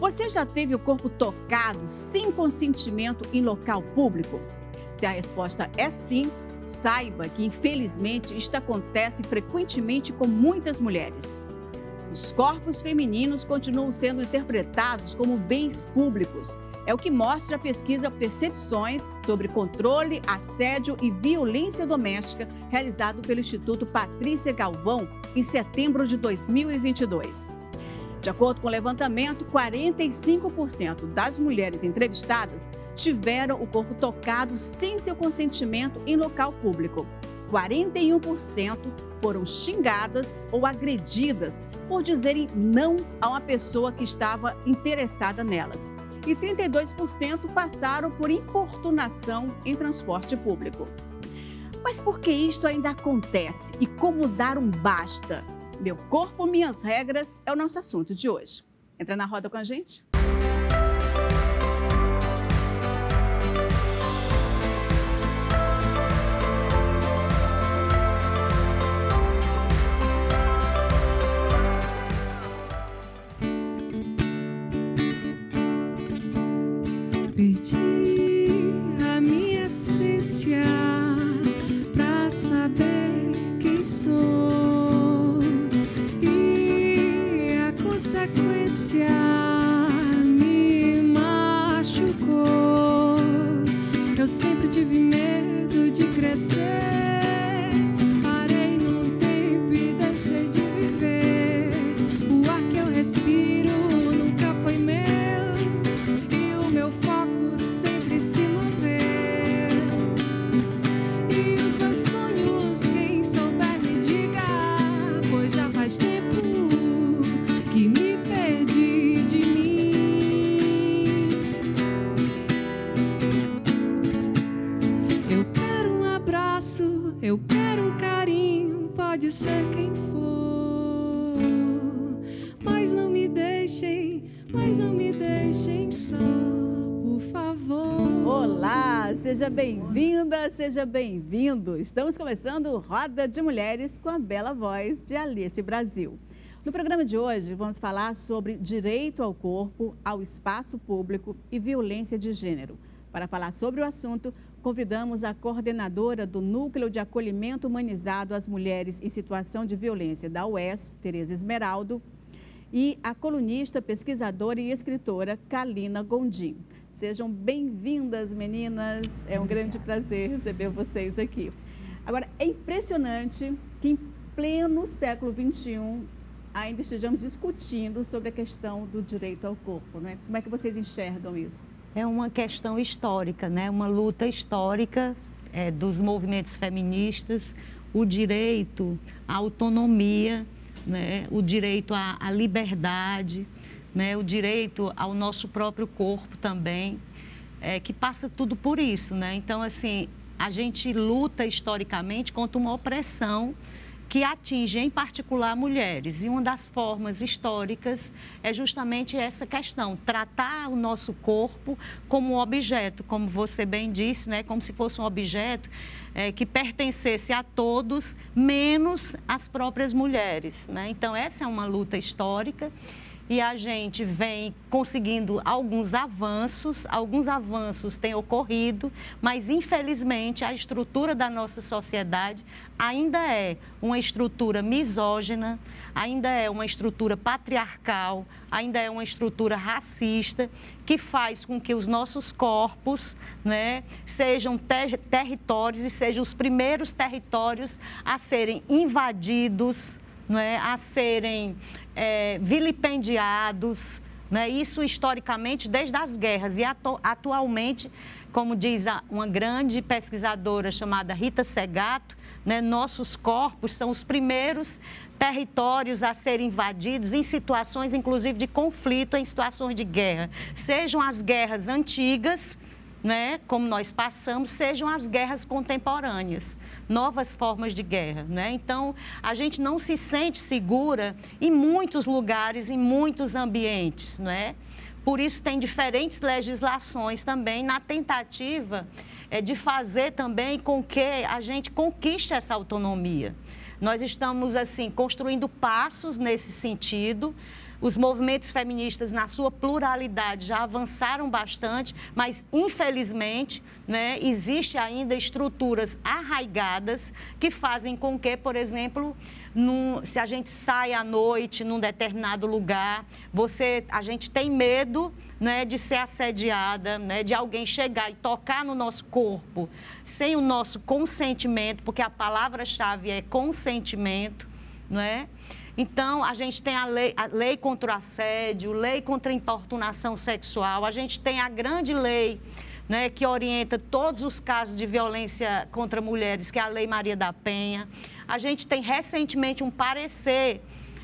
Você já teve o corpo tocado sem consentimento em local público? Se a resposta é sim, saiba que infelizmente isto acontece frequentemente com muitas mulheres. Os corpos femininos continuam sendo interpretados como bens públicos. É o que mostra a pesquisa Percepções sobre Controle, Assédio e Violência Doméstica, realizado pelo Instituto Patrícia Galvão em setembro de 2022. De acordo com o levantamento, 45% das mulheres entrevistadas tiveram o corpo tocado sem seu consentimento em local público. 41% foram xingadas ou agredidas por dizerem não a uma pessoa que estava interessada nelas. E 32% passaram por importunação em transporte público. Mas por que isto ainda acontece e como dar um basta? Meu corpo, minhas regras é o nosso assunto de hoje. Entra na roda com a gente. Perdi a minha essência pra saber quem sou e a consequência me machucou. Eu sempre tive medo de crescer, parei num tempo e deixei de viver. O ar que eu respiro nunca foi meu. Se moveu. E os meus sonhos, quem souber me diga, pois já faz tempo que me perdi de mim. Eu quero um abraço, eu quero um carinho, pode ser quem for, mas não me deixem só. Olá, seja bem-vinda, seja bem-vindo. Estamos começando Roda de Mulheres com a bela voz de Alice Brasil. No programa de hoje, vamos falar sobre direito ao corpo, ao espaço público e violência de gênero. Para falar sobre o assunto, convidamos a coordenadora do Núcleo de Acolhimento Humanizado às Mulheres em Situação de Violência da UES, Tereza Esmeraldo, e a colunista, pesquisadora e escritora Kalina Gondim. Sejam bem-vindas, meninas. É um grande prazer receber vocês aqui. Agora, é impressionante que em pleno século XXI ainda estejamos discutindo sobre a questão do direito ao corpo, né? Como é que vocês enxergam isso? É uma questão histórica, né? Uma luta histórica dos movimentos feministas, o direito à autonomia, né? O direito à liberdade, né, o direito ao nosso próprio corpo também, que passa tudo por isso, né? Então, assim, a gente luta historicamente contra uma opressão que atinge, em particular, mulheres. E uma das formas históricas é justamente essa questão, tratar o nosso corpo como um objeto, como você bem disse, né? Como se fosse um objeto que pertencesse a todos, menos as próprias mulheres, né? Então, essa é uma luta histórica. E a gente vem conseguindo alguns avanços têm ocorrido, mas infelizmente a estrutura da nossa sociedade ainda é uma estrutura misógina, ainda é uma estrutura patriarcal, ainda é uma estrutura racista, que faz com que os nossos corpos, né, sejam territórios e sejam os primeiros territórios a serem invadidos, né, a serem vilipendiados, né, isso historicamente desde as guerras e atualmente, como diz uma grande pesquisadora chamada Rita Segato, né, nossos corpos são os primeiros territórios a serem invadidos em situações, inclusive, de conflito, em situações de guerra, sejam as guerras antigas, né, como nós passamos, sejam as guerras contemporâneas, novas formas de guerra, né? Então, a gente não se sente segura em muitos lugares, em muitos ambientes, né? Por isso, tem diferentes legislações também na tentativa de fazer também com que a gente conquiste essa autonomia. Nós estamos, assim, construindo passos nesse sentido, Os movimentos feministas, na sua pluralidade, já avançaram bastante, mas, infelizmente, né, existe ainda estruturas arraigadas que fazem com que, por exemplo, se a gente sai à noite num determinado lugar, a gente tem medo, né, de ser assediada, né, de alguém chegar e tocar no nosso corpo sem o nosso consentimento, porque a palavra-chave é consentimento, não é? Então, a gente tem a lei contra o assédio, lei contra a importunação sexual, a gente tem a grande lei, né, que orienta todos os casos de violência contra mulheres, que é a Lei Maria da Penha. A gente tem recentemente um parecer,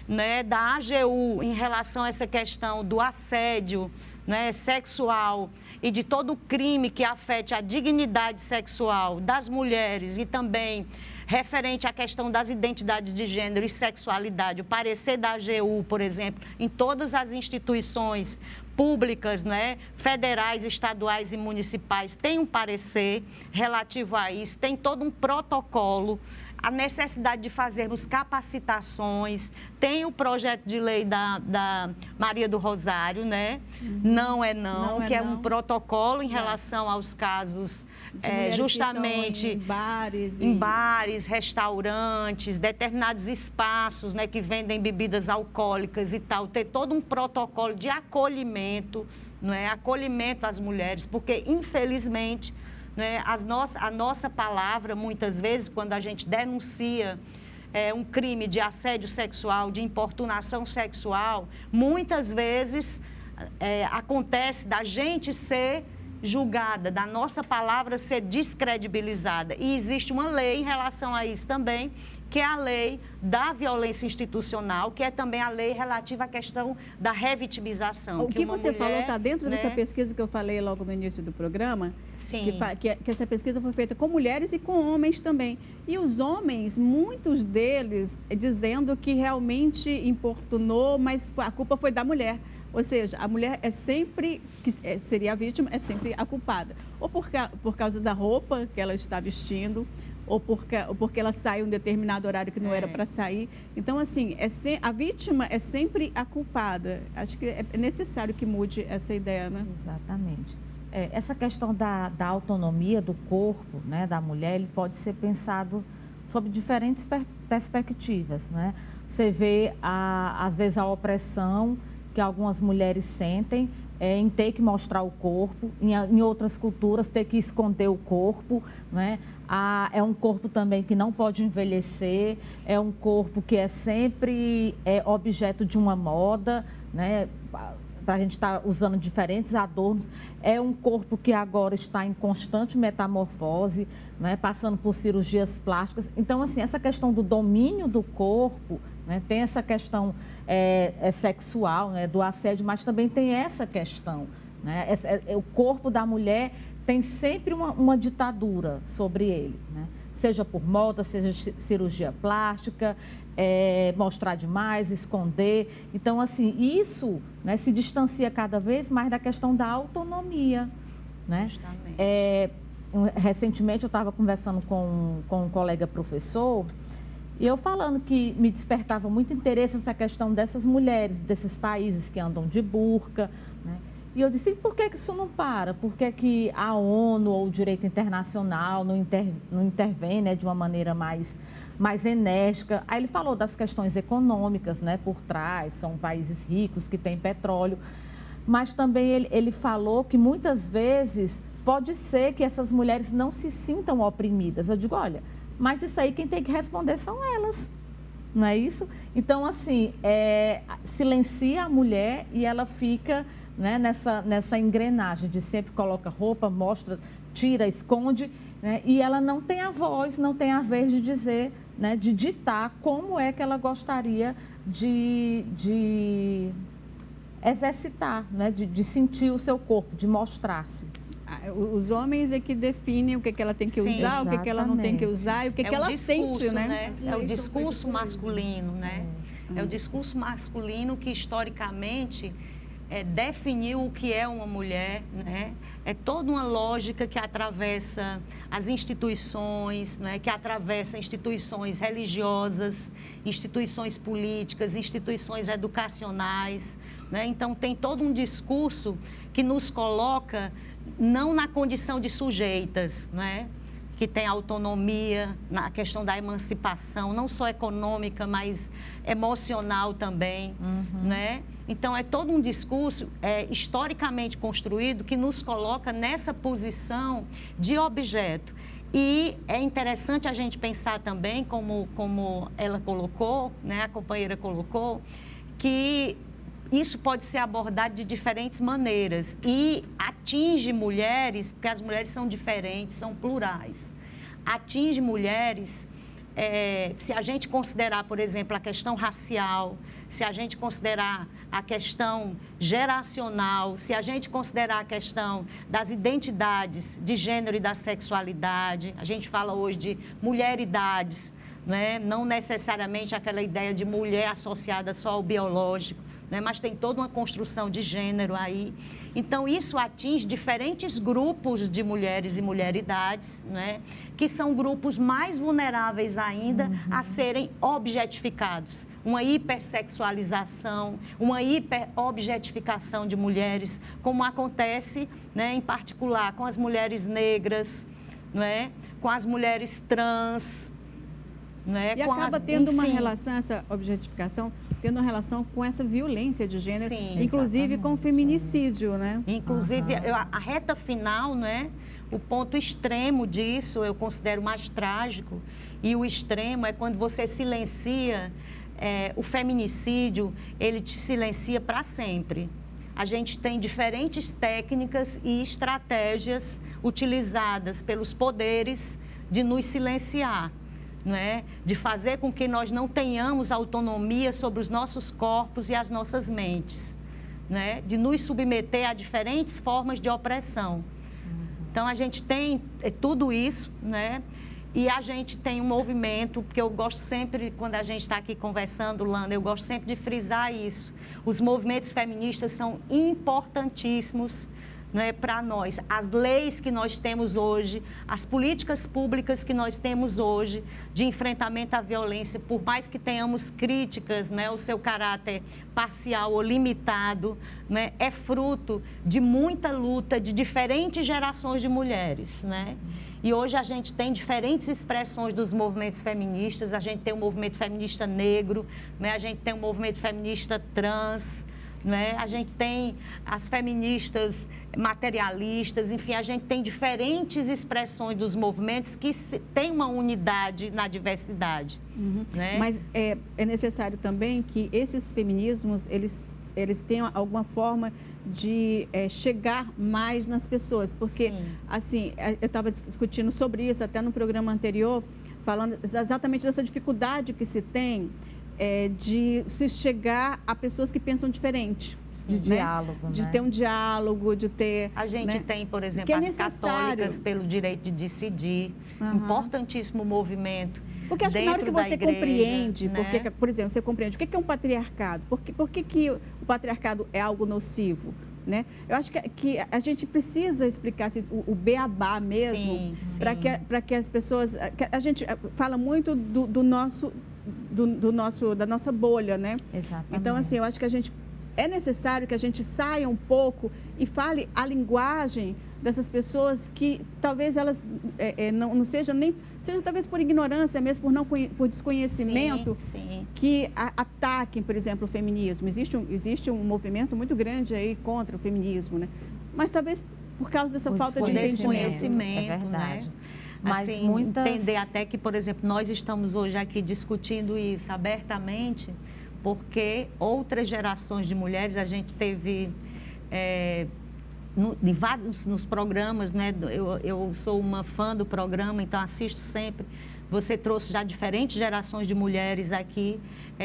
né, da AGU em relação a essa questão do assédio, né, sexual e de todo crime que afete a dignidade sexual das mulheres e também referente à questão das identidades de gênero e sexualidade. O parecer da AGU, por exemplo, em todas as instituições públicas, né, federais, estaduais e municipais, tem um parecer relativo a isso, tem todo um protocolo, a necessidade de fazermos capacitações, tem o projeto de lei da Maria do Rosário, né? Não é não, que é um protocolo em relação aos casos, justamente em bares, restaurantes, determinados espaços, né, que vendem bebidas alcoólicas e tal, ter todo um protocolo de acolhimento, não é? Acolhimento às mulheres, porque, infelizmente, né, a nossa palavra, muitas vezes, quando a gente denuncia um crime de assédio sexual, de importunação sexual, muitas vezes acontece da gente ser julgada, da nossa palavra ser descredibilizada. E existe uma lei em relação a isso também, que é a lei da violência institucional, que é também a lei relativa à questão da revitimização. O que você falou está dentro dessa pesquisa que eu falei logo no início do programa? Sim. Que essa pesquisa foi feita com mulheres e com homens também. E os homens, muitos deles, dizendo que realmente importunou, mas a culpa foi da mulher. Ou seja, a mulher é sempre, que seria a vítima, é sempre a culpada. Ou por causa da roupa que ela está vestindo, ou porque ela sai em um determinado horário que não era para sair. Então, assim, a vítima é sempre a culpada. Acho que é necessário que mude essa ideia, né? Exatamente. Essa questão da autonomia do corpo, né, da mulher, ele pode ser pensado sob diferentes perspectivas, né? Você vê, às vezes, a opressão que algumas mulheres sentem em ter que mostrar o corpo, em outras culturas ter que esconder o corpo, né? É um corpo também que não pode envelhecer, é um corpo que é sempre objeto de uma moda, né? Para a gente estar usando diferentes adornos, é um corpo que agora está em constante metamorfose, né? Passando por cirurgias plásticas. Então, assim, essa questão do domínio do corpo, né? Tem essa questão sexual, né? Do assédio, mas também tem essa questão, né? O corpo da mulher tem sempre uma ditadura sobre ele, né? Seja por moda, seja cirurgia plástica, mostrar demais, esconder. Então, assim, isso, né, se distancia cada vez mais da questão da autonomia, né? Recentemente, eu estava conversando com um colega professor e eu falando que me despertava muito interesse essa questão dessas mulheres, desses países que andam de burca, né? E eu disse, por que isso não para? Por que a ONU ou o direito internacional não intervém, né, de uma maneira mais enérgica? Aí ele falou das questões econômicas, né, por trás, são países ricos que têm petróleo, mas também ele falou que muitas vezes pode ser que essas mulheres não se sintam oprimidas. Eu digo, olha, mas isso aí quem tem que responder são elas, não é isso? Então, assim, silencia a mulher e ela fica, né, nessa engrenagem de sempre coloca roupa, mostra, tira, esconde, né, e ela não tem a voz, não tem a vez de dizer, né, de ditar como é que ela gostaria de exercitar, né, de sentir o seu corpo, de mostrar-se. Os homens é que definem o que ela tem que usar, exatamente. o que ela não tem que usar e o que ela sente, né? É o discurso masculino, né? É o discurso masculino que, historicamente, definir o que é uma mulher, né? É toda uma lógica que atravessa as instituições, né? Que atravessa instituições religiosas, instituições políticas, instituições educacionais, né? Então, tem todo um discurso que nos coloca não na condição de sujeitas, né? Que tem autonomia na questão da emancipação, não só econômica, mas emocional também, né? Então, é todo um discurso historicamente construído que nos coloca nessa posição de objeto. E é interessante a gente pensar também, como ela colocou, né? A companheira colocou, que isso pode ser abordado de diferentes maneiras e atinge mulheres, porque as mulheres são diferentes, são plurais. Atinge mulheres, se a gente considerar, por exemplo, a questão racial, se a gente considerar a questão geracional, se a gente considerar a questão das identidades de gênero e da sexualidade, a gente fala hoje de mulheridades, né? Não necessariamente aquela ideia de mulher associada só ao biológico, né? Mas tem toda uma construção de gênero aí. Então, isso atinge diferentes grupos de mulheres e mulheridades, né? Que são grupos mais vulneráveis ainda a serem objetificados. Uma hipersexualização, uma hiperobjetificação de mulheres, como acontece, né, em particular com as mulheres negras, né? Com as mulheres trans, né? E acaba tendo uma relação, essa objetificação, tendo uma relação com essa violência de gênero, Sim, inclusive com o feminicídio, né? Inclusive, a reta final, né? O ponto extremo disso, eu considero mais trágico, e o extremo é quando você silencia o feminicídio, ele te silencia para sempre. A gente tem diferentes técnicas e estratégias utilizadas pelos poderes de nos silenciar. Né? De fazer com que nós não tenhamos autonomia sobre os nossos corpos e as nossas mentes, né? De nos submeter a diferentes formas de opressão. Então, a gente tem tudo isso, né? E a gente tem um movimento, porque eu gosto sempre, quando a gente está aqui conversando, Lana, eu gosto sempre de frisar isso. Os movimentos feministas são importantíssimos, né, para nós. As leis que nós temos hoje, as políticas públicas que nós temos hoje de enfrentamento à violência, por mais que tenhamos críticas, né, o seu caráter parcial ou limitado, né, é fruto de muita luta de diferentes gerações de mulheres, né? E hoje a gente tem diferentes expressões dos movimentos feministas, a gente tem o movimento feminista negro, né, a gente tem o movimento feminista trans, né? A gente tem as feministas materialistas, enfim, a gente tem diferentes expressões dos movimentos que têm uma unidade na diversidade. Né? Mas é necessário também que esses feminismos, eles tenham alguma forma de chegar mais nas pessoas, porque, Sim. assim, eu estava discutindo sobre isso até no programa anterior, falando exatamente dessa dificuldade que se tem de se chegar a pessoas que pensam diferente. De diálogo, de ter um diálogo, de ter... A gente tem, por exemplo, as católicas pelo direito de decidir, importantíssimo movimento. Porque acho que na hora que você compreende, porque, por exemplo, você compreende o que é um patriarcado, por que o patriarcado é algo nocivo, né? Eu acho que a gente precisa explicar assim, o beabá mesmo, para que as pessoas... A gente fala muito da nossa bolha, né? Exatamente. Então, assim, eu acho que é necessário que a gente saia um pouco e fale a linguagem dessas pessoas que talvez elas não sejam seja talvez por ignorância mesmo, por desconhecimento, sim. Que ataquem, por exemplo, o feminismo. Existe um movimento muito grande aí contra o feminismo, né? Mas talvez por causa dessa falta de desconhecimento, é verdade. Né? Mas assim, entender até que, por exemplo, nós estamos hoje aqui discutindo isso abertamente, porque outras gerações de mulheres, a gente teve em vários nos programas, né? Eu sou uma fã do programa, então assisto sempre. Você trouxe já diferentes gerações de mulheres aqui,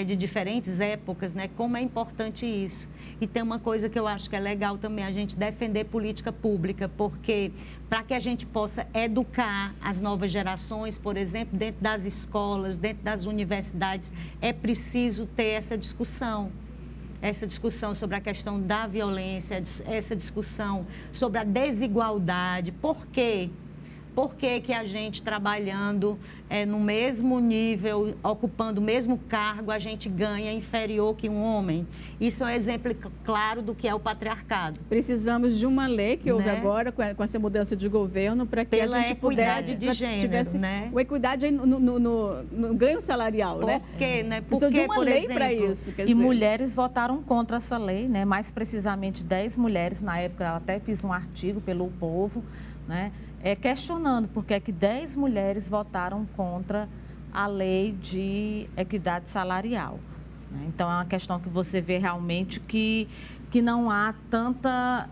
de diferentes épocas, né? Como é importante isso. E tem uma coisa que eu acho que é legal também, a gente defender política pública, porque para que a gente possa educar as novas gerações, por exemplo, dentro das escolas, dentro das universidades, é preciso ter essa discussão. essa discussão sobre a questão da violência, essa discussão sobre a desigualdade. Por quê? Por que a gente trabalhando no mesmo nível, ocupando o mesmo cargo, a gente ganha inferior que um homem? Isso é um exemplo claro do que é o patriarcado. Precisamos de uma lei que houve agora, com essa mudança de governo, para que Pela a gente equidade pudesse... de gênero, tivesse uma equidade aí no ganho salarial, Por né? quê, né? Precisa de uma lei para isso. E mulheres votaram contra essa lei, né? Mais precisamente 10 mulheres, na época eu até fiz um artigo pelo Povo, né? Questionando por que 10 mulheres votaram contra a lei de equidade salarial. Né? Então, é uma questão que você vê realmente que não há tanta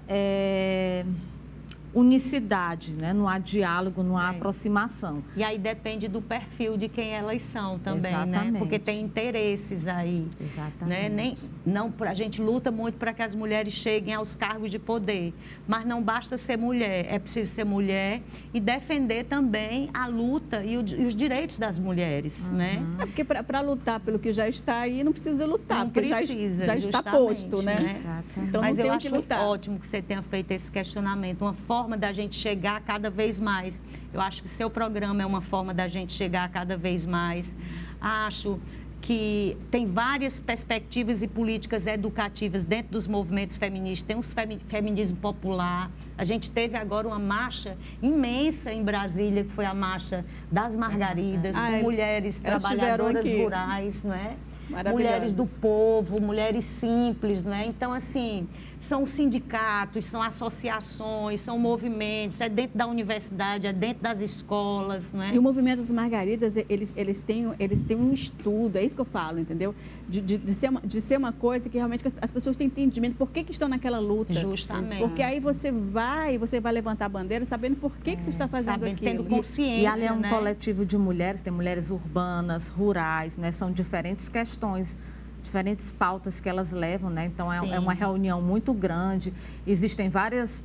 unicidade, né? Não há diálogo, não há aproximação. E aí depende do perfil de quem elas são também, Exatamente. né? Porque tem interesses aí. Exatamente. Né? A gente luta muito para que as mulheres cheguem aos cargos de poder, mas não basta ser mulher, é preciso ser mulher e defender também a luta e os direitos das mulheres, né? Porque para lutar pelo que já está aí, não precisa lutar, Não porque precisa, já está justamente, posto, né? Exato. Então Mas não eu tem que acho lutar. ótimo que você tenha feito esse questionamento, uma forma da gente chegar cada vez mais. Eu acho que seu programa é uma forma da gente chegar cada vez mais. Acho que tem várias perspectivas e políticas educativas dentro dos movimentos feministas. Tem os feminismo popular. A gente teve agora uma marcha imensa em Brasília, que foi a Marcha das Margaridas, com mulheres trabalhadoras rurais, não é? Mulheres do povo, mulheres simples, né? Então, assim, são sindicatos, são associações, são movimentos, é dentro da universidade, é dentro das escolas, não é? E o movimento das Margaridas, eles têm um estudo, é isso que eu falo, entendeu? De ser uma coisa que realmente as pessoas têm entendimento por que estão naquela luta. Justamente. Porque aí você vai levantar a bandeira sabendo por que você está fazendo aquilo. Tendo consciência, e ali é um né? coletivo de mulheres, tem mulheres urbanas, rurais, né? São diferentes questões, diferentes pautas que elas levam, né? Então, é uma reunião muito grande, existem várias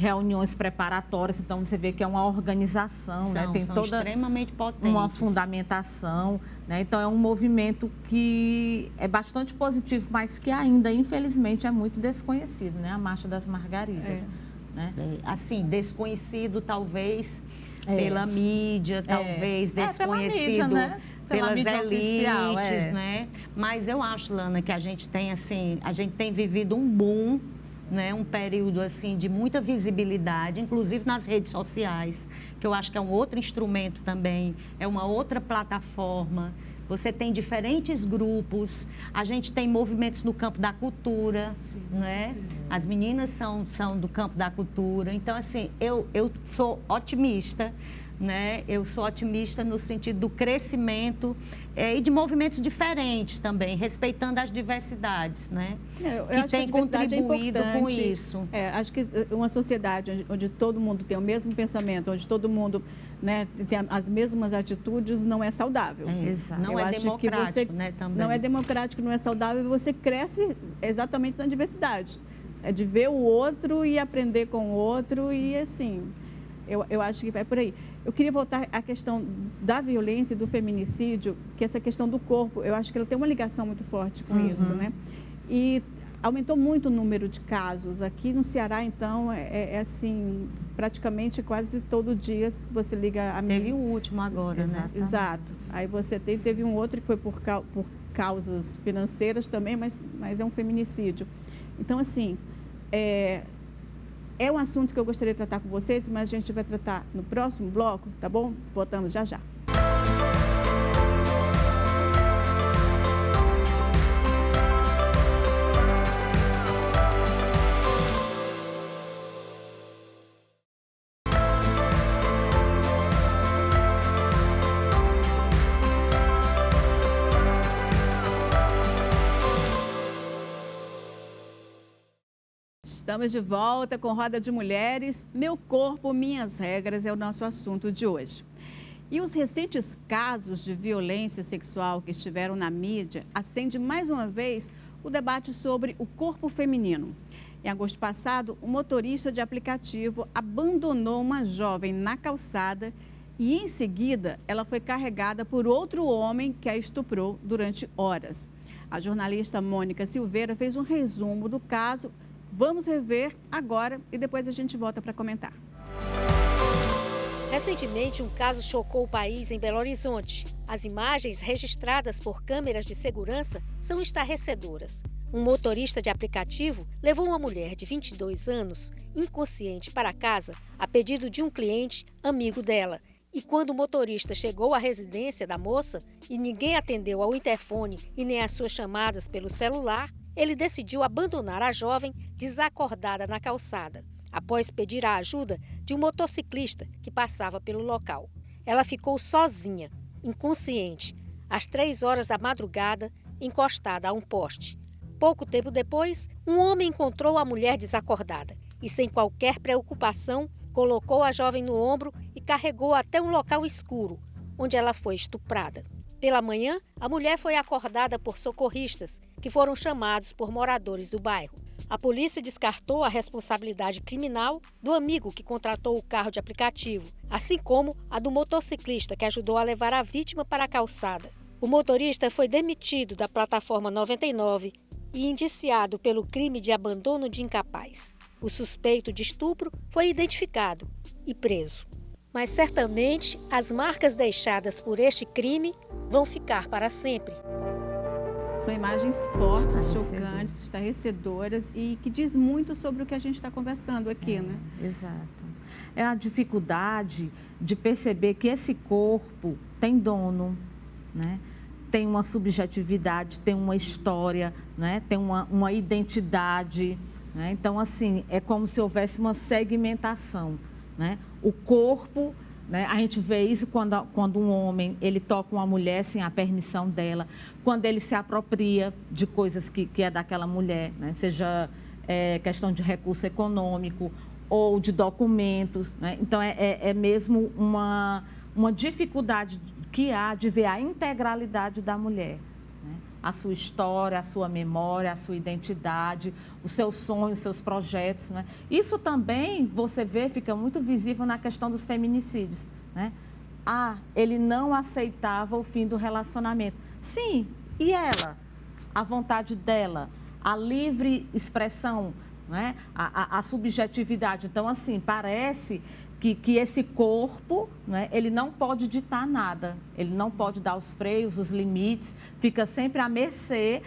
reuniões preparatórias, então você vê que é uma organização, né? Tem são toda extremamente potentes. uma fundamentação, né? Então, é um movimento que é bastante positivo, mas que ainda, infelizmente, é muito desconhecido, né? A Marcha das Margaridas. Né? Assim, desconhecido talvez pela mídia, talvez desconhecido pela mídia, né? pelas mídia oficial, elites, né? Mas eu acho, Lana, que a gente tem vivido um boom, né? Um período assim de muita visibilidade, inclusive nas redes sociais, que eu acho que é um outro instrumento também, é uma outra plataforma. Você tem diferentes grupos, a gente tem movimentos no campo da cultura, né? As meninas são do campo da cultura. Então, assim, eu sou otimista, né? Eu sou otimista no sentido do crescimento e de movimentos diferentes também, respeitando as diversidades, né? Que tem contribuído com isso. Acho que uma sociedade onde todo mundo tem o mesmo pensamento, onde todo mundo, né, tem as mesmas atitudes, não é saudável. Exato. Não é democrático, né, também. Não é democrático, não é saudável, e você cresce exatamente na diversidade. É de ver o outro e aprender com o outro e, assim, eu acho que vai por aí. Eu queria voltar à questão da violência e do feminicídio, que essa questão do corpo, eu acho que ela tem uma ligação muito forte com isso, né? E aumentou muito o número de casos. Aqui no Ceará, então, assim, praticamente quase todo dia, se você liga a Teve o último agora, né? Exato. Aí você teve um outro que foi por causas financeiras também, mas é um feminicídio. Então, assim, é um assunto que eu gostaria de tratar com vocês, mas a gente vai tratar no próximo bloco, tá bom? Voltamos já já. Estamos de volta com Roda de Mulheres. Meu corpo, minhas regras é o nosso assunto de hoje. E os recentes casos de violência sexual que estiveram na mídia acende mais uma vez o debate sobre o corpo feminino. Em agosto passado, um motorista de aplicativo abandonou uma jovem na calçada e, em seguida, ela foi carregada por outro homem que a estuprou durante horas. A jornalista Mônica Silveira fez um resumo do caso. Vamos rever agora e depois a gente volta para comentar. Recentemente, um caso chocou o país em Belo Horizonte. As imagens registradas por câmeras de segurança são estarrecedoras. Um motorista de aplicativo levou uma mulher de 22 anos, inconsciente, para casa a pedido de um cliente amigo dela. E quando o motorista chegou à residência da moça e ninguém atendeu ao interfone e nem às suas chamadas pelo celular, ele decidiu abandonar a jovem desacordada na calçada, após pedir a ajuda de um motociclista que passava pelo local. Ela ficou sozinha, inconsciente, às 3 horas da madrugada, encostada a um poste. Pouco tempo depois, um homem encontrou a mulher desacordada e, sem qualquer preocupação, colocou a jovem no ombro e carregou até um local escuro, onde ela foi estuprada. Pela manhã, a mulher foi acordada por socorristas, que foram chamados por moradores do bairro. A polícia descartou a responsabilidade criminal do amigo que contratou o carro de aplicativo, assim como a do motociclista que ajudou a levar a vítima para a calçada. O motorista foi demitido da plataforma 99 e indiciado pelo crime de abandono de incapaz. O suspeito de estupro foi identificado e preso. Mas certamente as marcas deixadas por este crime vão ficar para sempre. São imagens fortes, chocantes, estarrecedoras e que diz muito sobre o que a gente está conversando aqui, né? Exato. É a dificuldade de perceber que esse corpo tem dono, né? Tem uma subjetividade, tem uma história, né? Tem uma identidade, né? Então, assim, é como se houvesse uma segmentação, né? O corpo, né? A gente vê isso quando um homem ele toca uma mulher sem a permissão dela, quando ele se apropria de coisas que é daquela mulher, né? Seja questão de recurso econômico ou de documentos, né? Então, é mesmo uma dificuldade que há de ver a integralidade da mulher, né? A sua história, a sua memória, a sua identidade, os seus sonhos, os seus projetos, né? Isso também, você vê, fica muito visível na questão dos feminicídios, né? Ele não aceitava o fim do relacionamento. Sim, e ela? A vontade dela, a livre expressão, né? A subjetividade. Então, assim, parece que esse corpo, né, ele não pode ditar nada, ele não pode dar os freios, os limites, fica sempre à mercê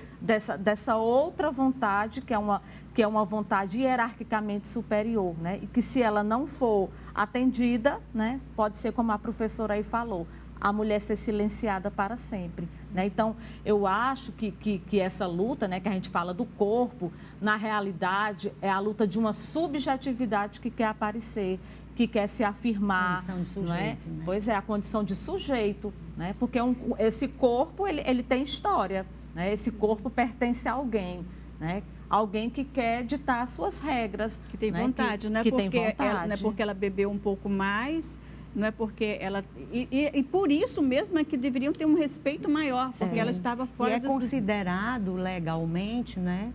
dessa outra vontade, que é uma vontade hierarquicamente superior, né? E que se ela não for atendida, né, pode ser como a professora aí falou, a mulher ser silenciada para sempre, né? Então, eu acho que essa luta, né, que a gente fala do corpo, na realidade, é a luta de uma subjetividade que quer aparecer, que quer se afirmar, condição de sujeito, não é? né? Pois é, a condição de sujeito, né? Porque esse corpo, ele tem história, né? Esse corpo pertence a alguém, né? Alguém que quer ditar as suas regras. Que tem né? vontade, não é não é porque ela bebeu um pouco mais, não é porque ela... E por isso mesmo é que deveriam ter um respeito maior, porque ela estava fora e é considerado legalmente, né?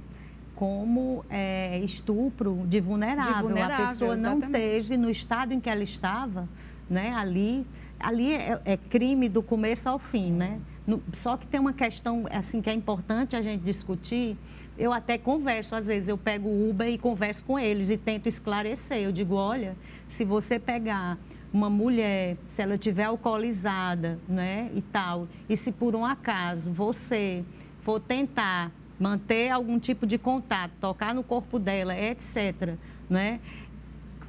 Como estupro de vulnerável. A pessoa não teve, no estado em que ela estava, né, ali é crime do começo ao fim, né? Só que tem uma questão assim que é importante a gente discutir. Eu até converso, às vezes eu pego o Uber e converso com eles e tento esclarecer. Eu digo, olha, se você pegar uma mulher, se ela estiver alcoolizada, né, e tal, e se por um acaso você for tentar manter algum tipo de contato, tocar no corpo dela, etc., né?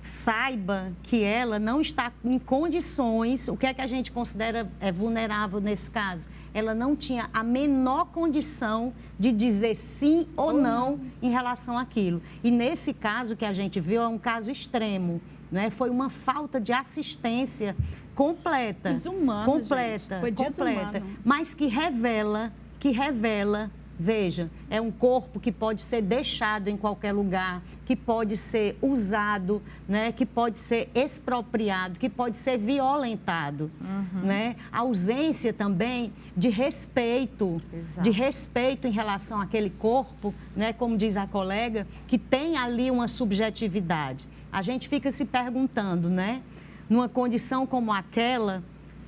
Saiba que ela não está em condições, o que é que a gente considera vulnerável nesse caso? Ela não tinha a menor condição de dizer sim ou não em relação àquilo. E nesse caso que a gente viu, é um caso extremo, né? Foi uma falta de assistência completa. Desumano, completa, gente. Foi desumano. Mas que revela, veja, é um corpo que pode ser deixado em qualquer lugar, que pode ser usado, né? Que pode ser expropriado, que pode ser violentado. Né? A ausência também de respeito, em relação àquele corpo, né? Como diz a colega, que tem ali uma subjetividade. A gente fica se perguntando, né? Numa condição como aquela,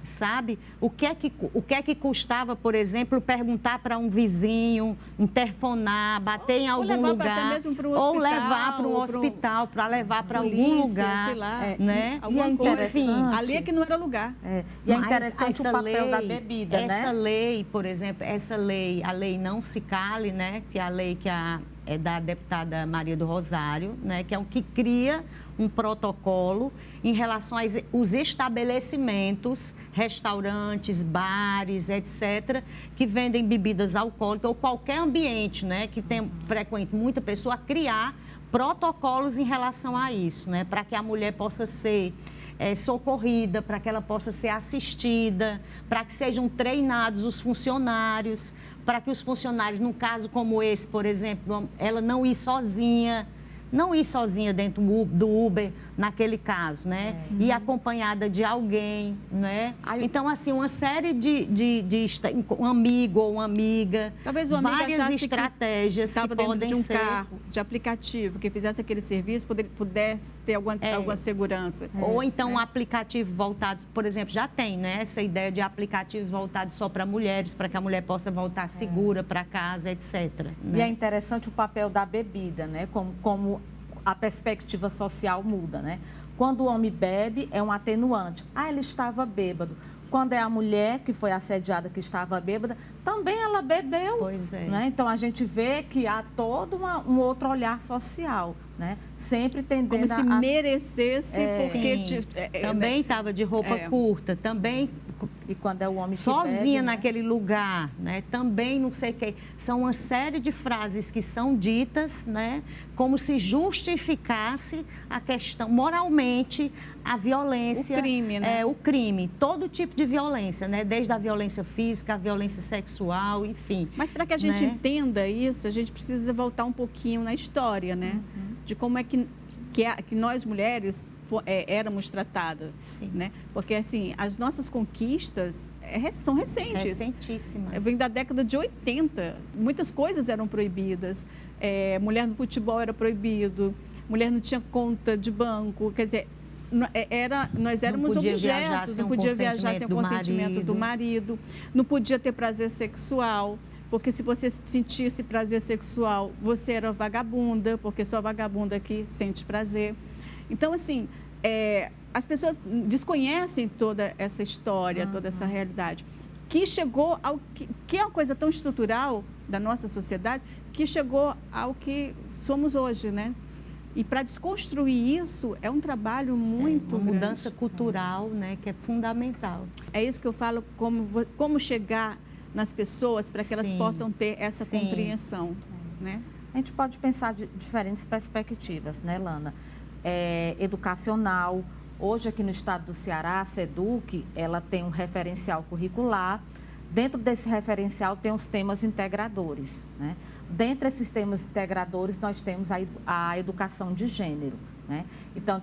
sabe? O que é que custava, por exemplo, perguntar para um vizinho, interfonar, bater em algum lugar, até mesmo para um ou hospital, levar para um hospital, para levar para algum lugar, sei lá, né? alguma coisa. Enfim, Ali é que não era lugar. E é interessante o papel da bebida, né? Essa lei, por exemplo, a lei Não Se Cale, né? Que é a lei que é da deputada Maria do Rosário, né? Que é o que cria um protocolo em relação aos estabelecimentos, restaurantes, bares, etc., que vendem bebidas alcoólicas ou qualquer ambiente, né, que tem frequente muita pessoa, criar protocolos em relação a isso, né, para que a mulher possa ser socorrida, para que ela possa ser assistida, para que sejam treinados os funcionários, para que os funcionários, num caso como esse, por exemplo, ela não ir sozinha dentro do Uber, naquele caso, né? E acompanhada de alguém, né? Então, assim, uma série um amigo ou uma amiga, talvez uma amiga várias estratégias que podem de um ser... carro, de aplicativo, que fizesse aquele serviço, pudesse ter alguma segurança. Ou então um aplicativo voltado, por exemplo, já tem, né? Essa ideia de aplicativos voltados só para mulheres, para que a mulher possa voltar segura para casa, etc. E é interessante o papel da bebida, né? Como a perspectiva social muda, né? Quando o homem bebe, é um atenuante. Ele estava bêbado. Quando é a mulher que foi assediada que estava bêbada, também ela bebeu. Pois é. Né? Então, a gente vê que há todo um outro olhar social, né? Sempre tendendo como se merecesse, porque... também estava de roupa curta, também... E quando é o homem que sozinha bebe, naquele lugar, né? Também não sei o que. São uma série de frases que são ditas, né? Como se justificasse a questão, moralmente, a violência. O crime, né? O crime. Todo tipo de violência, né? Desde a violência física, a violência sexual, enfim. Mas para que a gente né? entenda isso, a gente precisa voltar um pouquinho na história, né? De como é que nós mulheres éramos tratadas, né? Porque assim, as nossas conquistas são recentes. Recentíssimas. Vem da década de 80. Muitas coisas eram proibidas. Mulher no futebol era proibido. Mulher não tinha conta de banco. Quer dizer, nós éramos objetos. Não podia viajar sem o consentimento do marido. Não podia ter prazer sexual. Porque se você sentisse prazer sexual, você era vagabunda, porque só vagabunda que sente prazer. Então, assim, as pessoas desconhecem toda essa história, toda essa realidade, que chegou ao que é uma coisa tão estrutural da nossa sociedade, que chegou ao que somos hoje, né? E para desconstruir isso é um trabalho muito uma grande. Mudança cultural, né, que é fundamental. É isso que eu falo, como chegar nas pessoas para que elas possam ter essa compreensão, né? A gente pode pensar de diferentes perspectivas, né, Lana? Educacional. Hoje, aqui no estado do Ceará, a SEDUC, ela tem um referencial curricular. Dentro desse referencial tem os temas integradores, né? Dentre esses temas integradores, nós temos a educação de gênero, né? Então,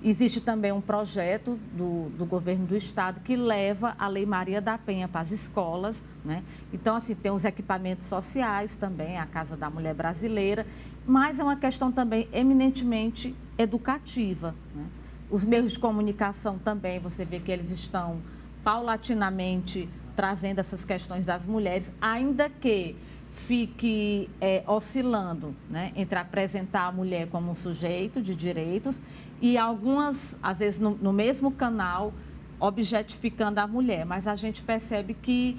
existe também um projeto do governo do estado que leva a Lei Maria da Penha para as escolas, né? Então, assim, tem os equipamentos sociais também, a Casa da Mulher Brasileira, mas é uma questão também eminentemente educativa, né? Os meios de comunicação também, você vê que eles estão paulatinamente trazendo essas questões das mulheres, ainda que fique oscilando, né, entre apresentar a mulher como um sujeito de direitos e algumas, às vezes, no mesmo canal, objetificando a mulher. Mas a gente percebe que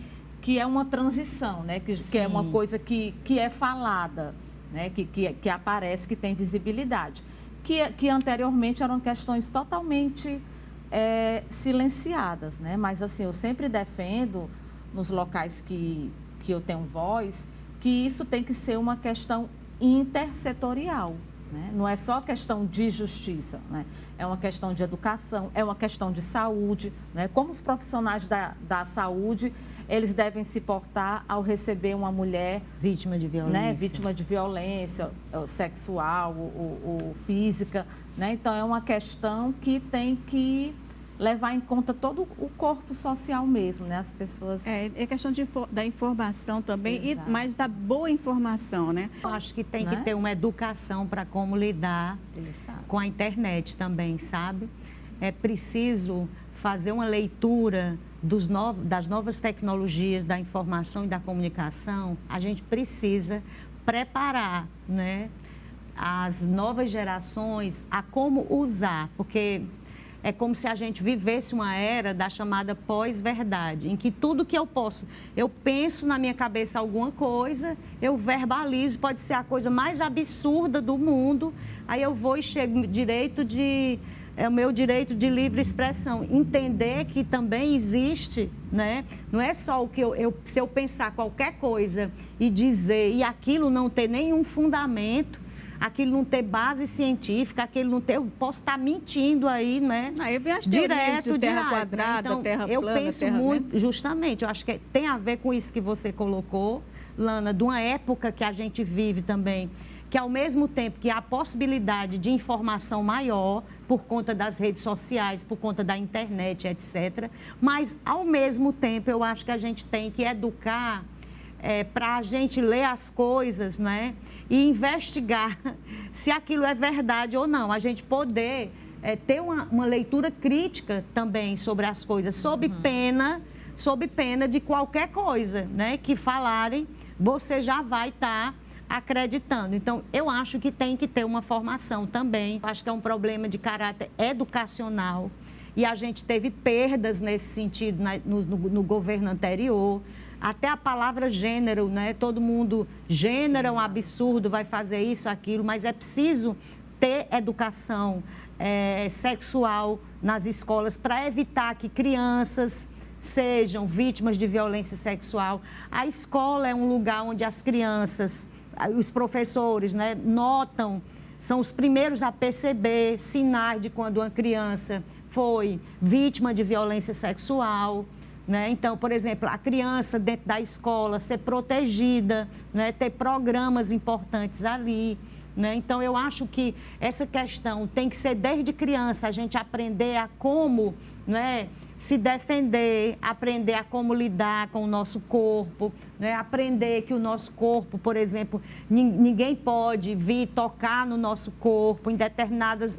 é uma transição, né, que é uma coisa que é falada, né, que aparece, que tem visibilidade. Que anteriormente eram questões totalmente silenciadas, né? Mas, assim, eu sempre defendo, nos locais que eu tenho voz, que isso tem que ser uma questão intersetorial, né? Não é só questão de justiça, né? É uma questão de educação, é uma questão de saúde, né? Como os profissionais da saúde, eles devem se portar ao receber uma mulher... vítima de violência. Né? Vítima de violência sexual ou física, né? Então, é uma questão que tem que levar em conta todo o corpo social mesmo, né? As pessoas... É questão da informação também, mas da boa informação, né? Eu acho que tem que ter uma educação para como lidar com a internet também, sabe? É preciso fazer uma leitura das novas tecnologias da informação e da comunicação, a gente precisa preparar, né, as novas gerações a como usar, porque é como se a gente vivesse uma era da chamada pós-verdade, em que tudo que eu penso na minha cabeça alguma coisa, eu verbalizo, pode ser a coisa mais absurda do mundo, aí eu vou e chego o meu direito de livre expressão, entender que também existe, né? Não é só o que se eu pensar qualquer coisa e dizer, e aquilo não ter nenhum fundamento, aquilo não ter base científica, aquilo não ter, eu posso estar mentindo aí, né? Aí vem as teorias de terra quadrada, então, terra plana, eu penso muito, justamente, eu acho que tem a ver com isso que você colocou, Lana, de uma época que a gente vive também, que ao mesmo tempo que há a possibilidade de informação maior por conta das redes sociais, por conta da internet, etc., mas ao mesmo tempo eu acho que a gente tem que educar para a gente ler as coisas, né, e investigar se aquilo é verdade ou não, a gente poder ter uma leitura crítica também sobre as coisas, sob pena de qualquer coisa, né, que falarem, você já vai estar acreditando. Então, eu acho que tem que ter uma formação também. Acho que é um problema de caráter educacional e a gente teve perdas nesse sentido no governo anterior. Até a palavra gênero, né? Todo mundo, gênero é um absurdo, vai fazer isso, aquilo, mas é preciso ter educação sexual nas escolas para evitar que crianças sejam vítimas de violência sexual. A escola é um lugar onde as crianças, os professores, né, notam, são os primeiros a perceber sinais de quando uma criança foi vítima de violência sexual, né? Então, por exemplo, a criança dentro da escola ser protegida, né, ter programas importantes ali, né? Então, eu acho que essa questão tem que ser desde criança, a gente aprender a como, né, se defender, aprender a como lidar com o nosso corpo, né? Aprender que o nosso corpo, por exemplo, ninguém pode vir tocar no nosso corpo em determinadas...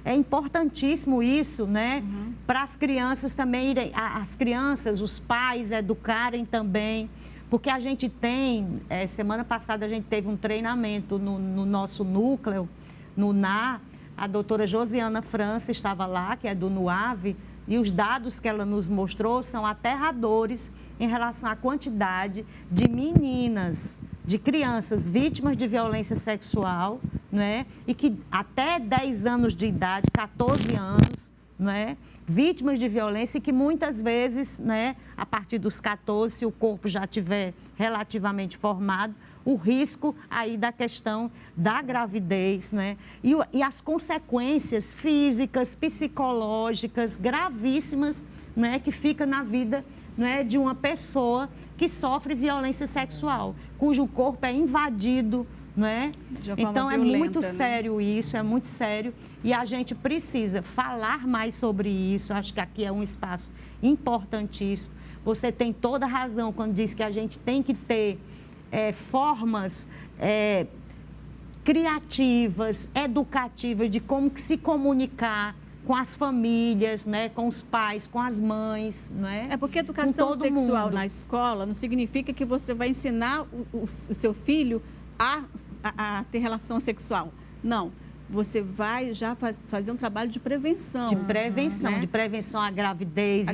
É importantíssimo isso, né? Para as crianças também irem, as crianças, os pais educarem também, porque a gente tem, semana passada a gente teve um treinamento no nosso núcleo, no NA, a doutora Josiana França estava lá, que é do NUAV, e os dados que ela nos mostrou são aterradores em relação à quantidade de meninas, de crianças vítimas de violência sexual, né? E que até 10 anos de idade, 14 anos, né? Vítimas de violência e que muitas vezes, né, a partir dos 14, se o corpo já estiver relativamente formado, o risco aí da questão da gravidez, né? E as consequências físicas, psicológicas, gravíssimas, né, que fica na vida, né, de uma pessoa que sofre violência sexual, cujo corpo é invadido, né? Então é muito sério isso, é muito sério e a gente precisa falar mais sobre isso. Acho que aqui é um espaço importantíssimo. Você tem toda a razão quando diz que a gente tem que ter formas criativas, educativas de como se comunicar com as famílias, né, com os pais, com as mães, né? É porque educação sexual na escola não significa que você vai ensinar o seu filho a ter relação sexual. Não. Você vai já fazer um trabalho de prevenção. De prevenção, né? De prevenção à gravidez,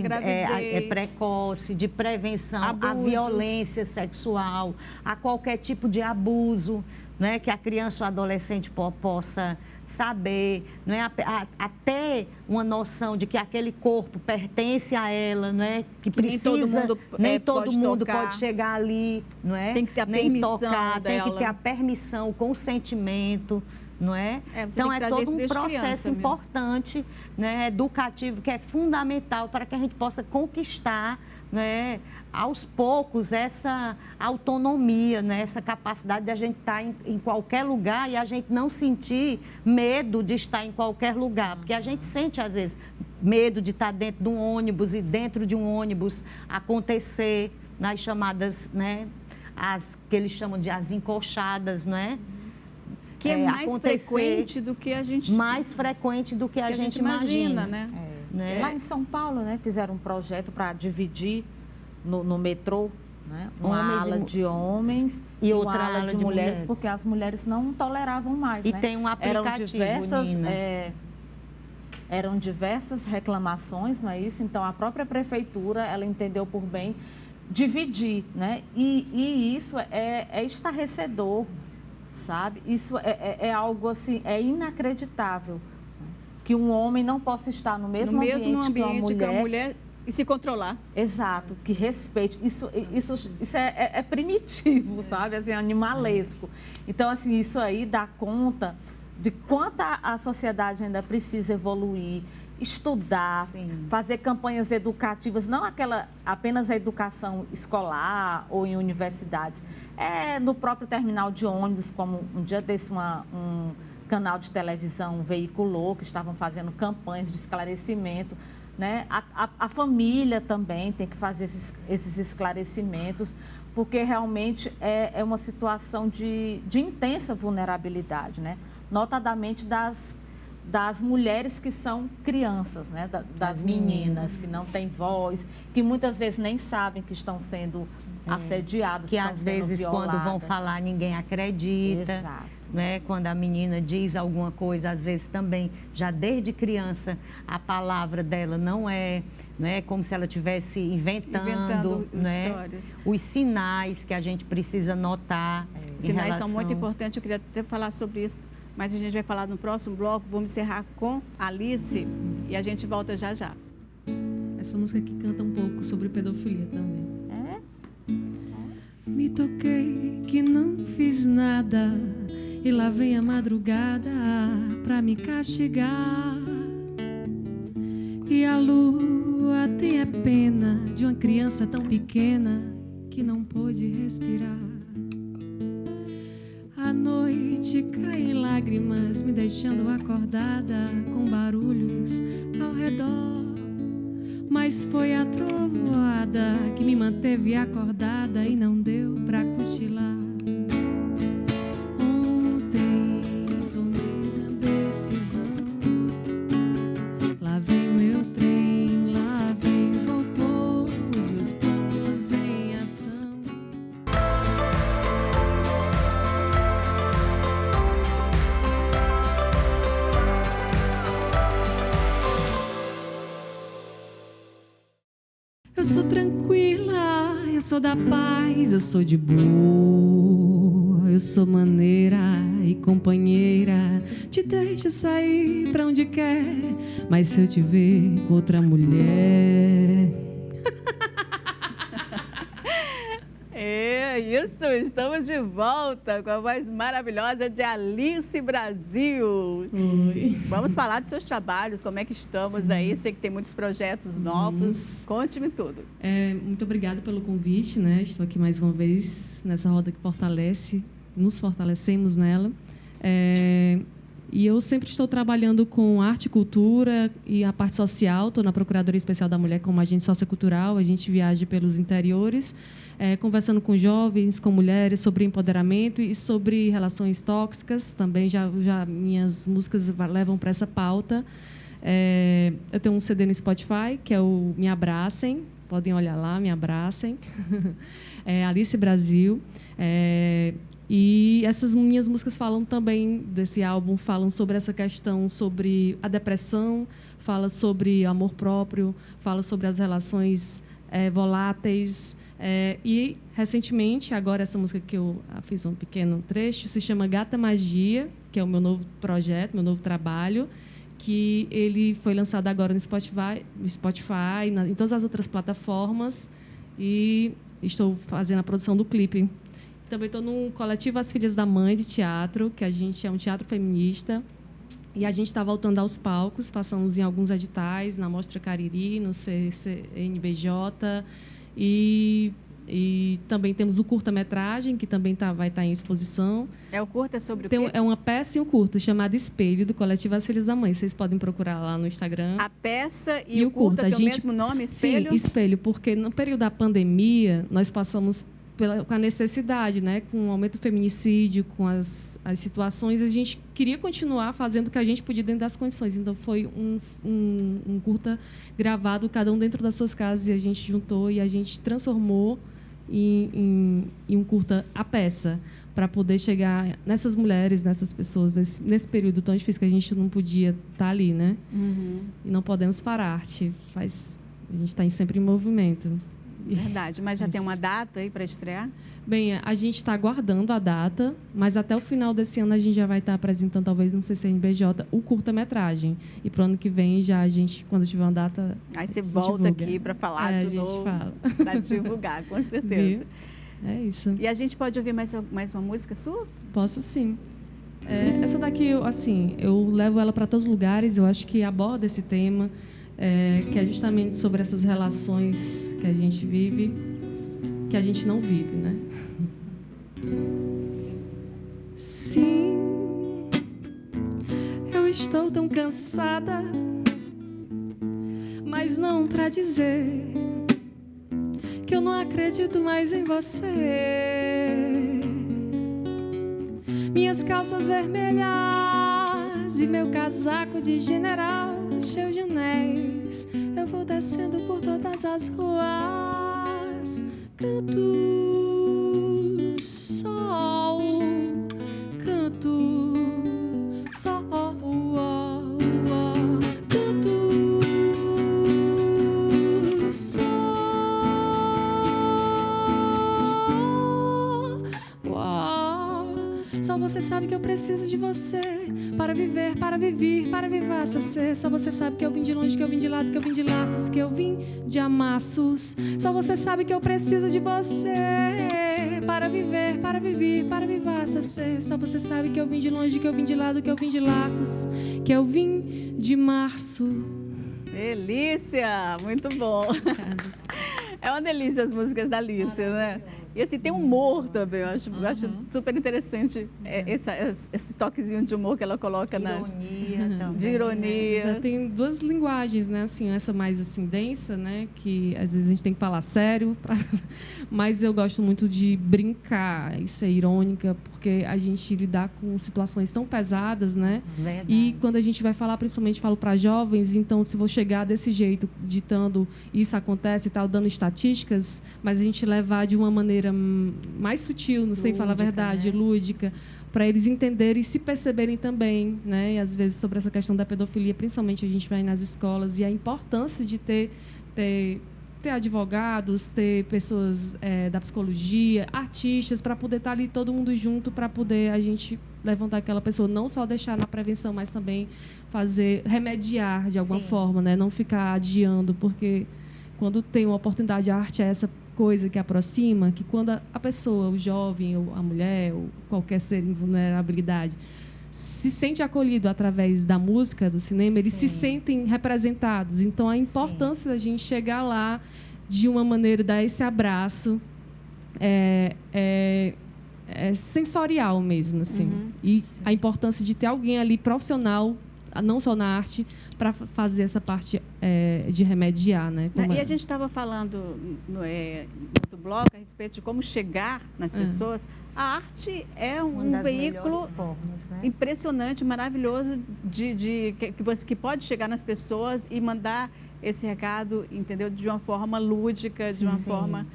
precoce, de prevenção à violência sexual, a qualquer tipo de abuso, né, que a criança ou adolescente possa saber, não é? Até uma noção de que aquele corpo pertence a ela, não é? Que precisa, nem todo mundo pode chegar ali, não é? Tem que ter a permissão dela. Tem que ter a permissão, o consentimento, não é? Então é todo um processo importante, né, educativo, que é fundamental para que a gente possa conquistar, né, aos poucos essa autonomia, né, essa capacidade de a gente estar em qualquer lugar e a gente não sentir medo de estar em qualquer lugar, porque a gente sente às vezes medo de estar dentro de um ônibus e dentro de um ônibus acontecer nas chamadas, né, as que eles chamam de as encoxadas, não é? Que é mais frequente do que a gente... Mais frequente do que a gente imagina, né? né? Lá em São Paulo, né, fizeram um projeto para dividir no metrô, né, uma ala de homens e uma ala de mulheres, porque as mulheres não toleravam mais. E né? tem um aplicativo, Eram diversas reclamações, não é isso? Então, a própria prefeitura, ela entendeu por bem dividir, né? E isso é estarrecedor, sabe? Isso é algo assim, é inacreditável. Que um homem não possa estar no mesmo ambiente que uma mulher e se controlar. Exato, que respeite. Isso é primitivo, sabe? Assim, animalesco. Então, assim, isso aí dá conta de quanto a sociedade ainda precisa evoluir, estudar, fazer campanhas educativas, não apenas a educação escolar ou em universidades. No próprio terminal de ônibus, como um dia desse um canal de televisão veiculou, que estavam fazendo campanhas de esclarecimento. Né? A família também tem que fazer esses esclarecimentos, porque realmente é uma situação de intensa vulnerabilidade, né? Notadamente das mulheres que são crianças, né? Das meninas que não têm voz, que muitas vezes nem sabem que estão sendo assediadas, que às vezes violadas. Quando vão falar ninguém acredita. Exato. Né? Quando a menina diz alguma coisa, às vezes também, já desde criança, a palavra dela não é, né? Como se ela estivesse inventando né? Histórias. Os sinais que a gente precisa notar. Os sinais são muito importantes, eu queria até falar sobre isso, mas a gente vai falar no próximo bloco. Vamos encerrar com Alice e a gente volta já já. Essa música aqui canta um pouco sobre pedofilia também. Me toquei que não fiz nada e lá vem a madrugada pra me castigar. E a lua tem a pena de uma criança tão pequena que não pôde respirar. A noite cai em lágrimas, me deixando acordada com barulhos ao redor. Mas foi a trovoada que me manteve acordada e não deu pra cochilar. Ontem tomei uma decisão. Lá vem meu trem, lá vem, vou pôr os meus planos em ação. Eu sou tranquila, eu sou da paz, eu sou de boa, eu sou maneira e companheira. Te deixo sair pra onde quer, mas se eu te ver com outra mulher... É isso, estamos de volta com a voz maravilhosa de Alice Brasil. Oi. Vamos falar dos seus trabalhos, como é que estamos aí, sei que tem muitos projetos novos, conte-me tudo. Muito obrigada pelo convite, né? Estou aqui mais uma vez nessa roda que fortalece, nos fortalecemos nela. E eu sempre estou trabalhando com arte e cultura e a parte social. Estou na Procuradoria Especial da Mulher como agente sociocultural. A gente viaja pelos interiores, conversando com jovens, com mulheres sobre empoderamento e sobre relações tóxicas. Também já minhas músicas levam para essa pauta. Eu tenho um CD no Spotify, que é o Me Abracem. Podem olhar lá, Me Abracem. Alice Brasil. E essas minhas músicas falam também desse álbum, falam sobre essa questão, sobre a depressão, fala sobre amor próprio, fala sobre as relações voláteis. E, recentemente, agora essa música que eu fiz um pequeno trecho, se chama Gata Magia, que é o meu novo projeto, meu novo trabalho, que ele foi lançado agora no Spotify, em todas as outras plataformas, e estou fazendo a produção do clipe. Também estou no coletivo As Filhas da Mãe de Teatro, que a gente é um teatro feminista. E a gente está voltando aos palcos, passamos em alguns editais, na Mostra Cariri, no CNBJ. E também temos o curta-metragem, que também vai estar em exposição. O curta sobre o quê? É uma peça e um curta, chamado Espelho, do coletivo As Filhas da Mãe. Vocês podem procurar lá no Instagram. A peça e o curta tem o mesmo nome, Espelho? Sim, Espelho, porque no período da pandemia, nós passamos com a necessidade, né? Com o aumento do feminicídio, com as situações, a gente queria continuar fazendo o que a gente podia dentro das condições. Então, foi um curta gravado, cada um dentro das suas casas, e a gente juntou e a gente transformou em um curta a peça, para poder chegar nessas mulheres, nessas pessoas, nesse período tão difícil que a gente não podia estar ali, né? E não podemos parar, a gente está sempre em movimento. Verdade, mas já tem uma data aí para estrear? Bem, a gente está aguardando a data, mas até o final desse ano a gente já vai estar apresentando, talvez no CCNBJ, o curta-metragem. E para o ano que vem, já a gente, quando tiver uma data... Aí você volta aqui para falar de novo, para divulgar, com certeza. É isso. E a gente pode ouvir mais uma música sua? Posso, sim. Essa daqui, assim, eu levo ela para todos os lugares, eu acho que aborda esse tema, que é justamente sobre essas relações que a gente vive, que a gente não vive, né? Sim, eu estou tão cansada, mas não para dizer que eu não acredito mais em você. Minhas calças vermelhas e meu casaco de general cheio de anéis, eu vou descendo por todas as ruas. Canto sol, canto sol, canto sol. Só você sabe que eu preciso de você para viver, para viver, para viver essa ser. Só você sabe que eu vim de longe, que eu vim de lado, que eu vim de laços, que eu vim de amassos. Só você sabe que eu preciso de você para viver, para viver, para viver essa ser. Só você sabe que eu vim de longe, que eu vim de lado, que eu vim de laços, que eu vim de março. Delícia! Muito bom. É uma delícia as músicas da Alice, né? E assim, tem humor também, eu acho super interessante esse toquezinho de humor que ela coloca de ironia. Já tem duas linguagens, né? Assim, essa mais assim, densa, né? Que às vezes a gente tem que falar sério, mas eu gosto muito de brincar e ser irônica, porque a gente lidar com situações tão pesadas, né? Verdade. E quando a gente vai falar, principalmente falo para jovens, então se vou chegar desse jeito, ditando isso acontece e tal, dando estatísticas, mas a gente levar de uma maneira mais sutil, não sei falar a verdade, né? Lúdica, para eles entenderem e se perceberem também, né? E às vezes sobre essa questão da pedofilia, principalmente a gente vai nas escolas e a importância de ter advogados, ter pessoas da psicologia, artistas, para poder estar ali todo mundo junto, para poder a gente levantar aquela pessoa, não só deixar na prevenção, mas também remediar de alguma forma, né? Não ficar adiando, porque quando tem uma oportunidade, a arte é essa coisa que aproxima, que quando a pessoa, o jovem, ou a mulher, ou qualquer ser em vulnerabilidade, se sente acolhido através da música, do cinema, eles se sentem representados. Então, a importância da gente chegar lá de uma maneira, dar esse abraço, é sensorial mesmo, assim. E a importância de ter alguém ali profissional, não só na arte, para fazer essa parte de remediar, né? E a gente estava falando no outro bloco a respeito de como chegar nas pessoas. A arte é um veículo formas, né? impressionante, maravilhoso, que pode chegar nas pessoas e mandar esse recado, entendeu? De uma forma lúdica, de uma forma